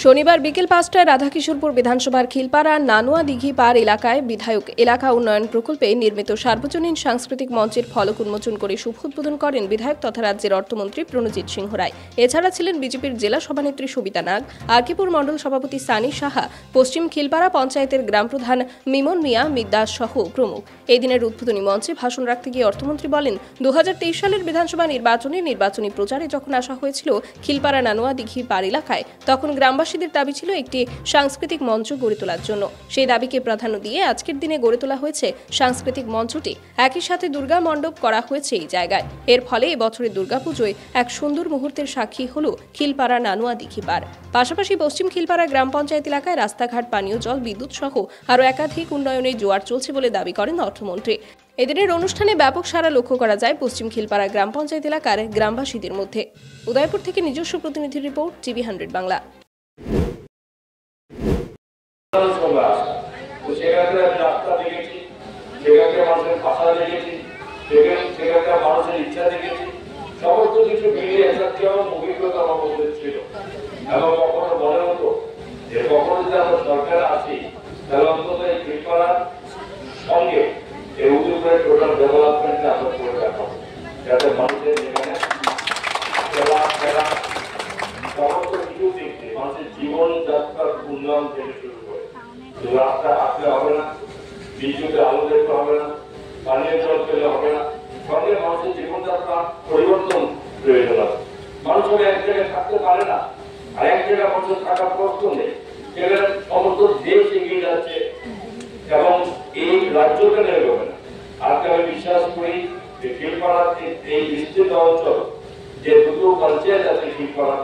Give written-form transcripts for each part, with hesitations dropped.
শনিবার বিকেল ৫টায় রাধাকিশোরপুর বিধানসভার খিলপাড়া নানুয়া দিঘি পার এলাকায় বিধায়ক এলাকা উন্নয়ন প্রকল্পে নির্মিত সার্বজনীন সাংস্কৃতিক মঞ্চের ফলক উন্মোচন করে শুভ উদ্বোধন করেন বিধায়ক তথা রাজ্যের অর্থমন্ত্রী প্রণজিৎ সিংহ রায়। এছাড়া ছিলেন বিজেপির জেলা সভানেত্রী সবিতা নাগ, আরকিপুর মণ্ডল সভাপতি সানি সাহা, পশ্চিম খিলপাড়া পঞ্চায়েতের গ্রাম প্রধান মিমন মিয়া মিদ্দাস সহ প্রমুখ। এই দিনের উদ্বোধনী মঞ্চে ভাষণ রাখতে গিয়ে অর্থমন্ত্রী বলেন, ২০২৩ সালের বিধানসভা নির্বাচনী প্রচারে যখন আসা হয়েছিল খিলপাড়া নানুয়া দিঘি পার এলাকায়, তখন গ্রামবাসীদের দাবি ছিল একটি সাংস্কৃতিক মঞ্চ গড়ে তোলার জন্য। সেই দাবিকে প্রাধান্য দিয়ে আজকের দিনে গড়ে তোলা হয়েছে সাংস্কৃতিক মঞ্চটি। একই সাথে দুর্গা মণ্ডপ করা হয়েছে এই জায়গায়। এর ফলে এবছরের দুর্গাপুজোয় এক সুন্দর মুহূর্তের সাক্ষী হল খিলপাড়া নানুয়া দিঘি পার। পাশাপাশি পশ্চিম খিলপাড়া গ্রাম পঞ্চায়েত এলাকায় রাস্তাঘাট, পানীয় জল, বিদ্যুৎ সহ আরও একাধিক উন্নয়নের জোয়ার চলছে বলে দাবি করেন অর্থমন্ত্রী। এদিনের অনুষ্ঠানে ব্যাপক সাড়া লক্ষ্য করা যায় পশ্চিম খিলপাড়া গ্রাম পঞ্চায়েত এলাকার গ্রামবাসীদের মধ্যে। উদয়পুর থেকে নিজস্ব প্রতিনিধির রিপোর্ট, টিভি 100 বাংলা। জীবনযাত্রার উন্নয়ন থেকে শুরু করে রাস্তা আসলে হবে না, বিদ্যুতের আলো দেখতে হবে না, পানীয় জল পেলে হবে না, সঙ্গে মানুষের জীবনযাত্রা পরিবর্তন প্রয়োজন আছে। মানুষের এক জায়গায় থাকতে পারে না, আর এক জায়গায় মানুষের থাকার প্রশ্ন নেই। সেখানে সমস্ত দেশ এগিয়ে যাচ্ছে এবং এই রাজ্যটা এগোবে না। আজকে আমি বিশ্বাস করি যে খিলপাড়ার এই বিস্তৃত অঞ্চল, যে দুটো পঞ্চায়েত আছে খিলপাড়া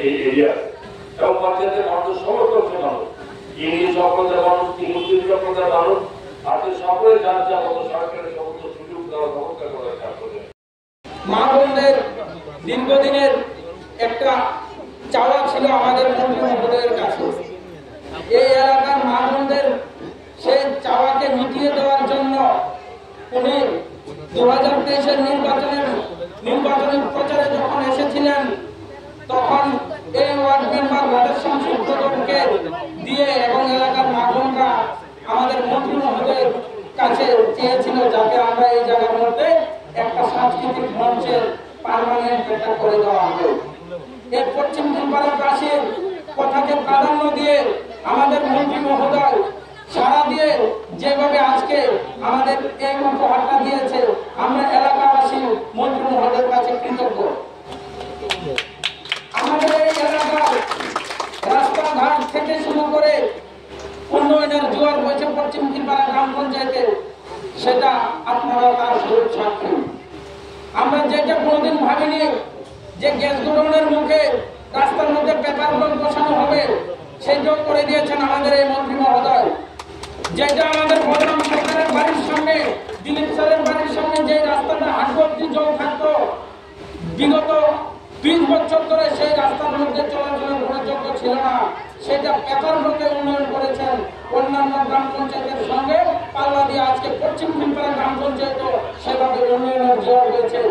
এই এরিয়া এবং পঞ্চায়েতের মানুষ সমস্ত মানুষ, হিন্দু সম্প্রদায়ের মানুষ, মুসলিম সম্প্রদায়ের মানুষ, আজকে সকলে যার যা মতো সরকারের সমস্ত সুযোগ দেওয়ার ব্যবস্থা করার কাজ করে। মা বোনদের দীর্ঘদিনের একটা চাওয়া ছিল আমাদের মন্ত্রী মহোদয়ের কাছে। এই এলাকার মা বোনদের সেই চাওয়াকে মিটিয়ে দেওয়ার জন্য উনি ২০২৩-এর নির্বাচনী প্রচারে যখন এসেছিলেন, তখন এই ওয়ার্ড মেম্বার ওয়ার্ডের সংসদকে দিয়ে এবং এলাকার মা বোনরা আমাদের মন্ত্রী মহোদয়ের কাছে চেয়েছিল যাতে আমরা এই জায়গার মধ্যে একটা সাংস্কৃতিক মঞ্চের পার্মানেন্ট একটা করে দেওয়া হবে। এই পশ্চিম খিলপাড়াবাসীর কথাকে প্রাধান্য দিয়ে আমাদের মন্ত্রী মহোদয় সারা দিয়ে যেভাবে আজকে আমাদের এই উপহারটা দিয়েছে, আমরা এলাকাবাসী মন্ত্রী মহোদয়ের কাছে কৃতজ্ঞ। আমাদের এই এলাকার রাস্তাঘাট থেকে শুরু করে উন্নয়নের জোয়ার বইছে পশ্চিম খিলপাড়া গ্রাম পঞ্চায়েতে, সেটা আপনারা তার স্বরূপ সাক্ষী। আমরা যেটা কোনোদিন ভাবিনি যে গ্যাস গোডাউনের মুখে রাস্তার মধ্যে পেপার বোর্ড বসানো হবে, সেটাও করে দিয়েছেন আমাদের এই মন্ত্রী মহোদয়। যেটা আমাদের বলরাম সরকারের বাড়ির সামনে, দিলীপ স্যারের বাড়ির সামনে যে রাস্তাটা হাটভর্তি জল থাকতো, বিগত ২০ বছর ধরে সেই রাস্তার মধ্যে চলাচলের উপযোগ্য ছিল না, সেটা পেপার বোর্ডে উন্নয়ন করেছেন। অন্যান্য গ্রাম পঞ্চায়েতের সঙ্গে পাল্লা দিয়ে আজকে পশ্চিম খিলপাড়া গ্রাম পঞ্চায়েতও সেভাবে উন্নয়নের জোয়ার হয়েছে।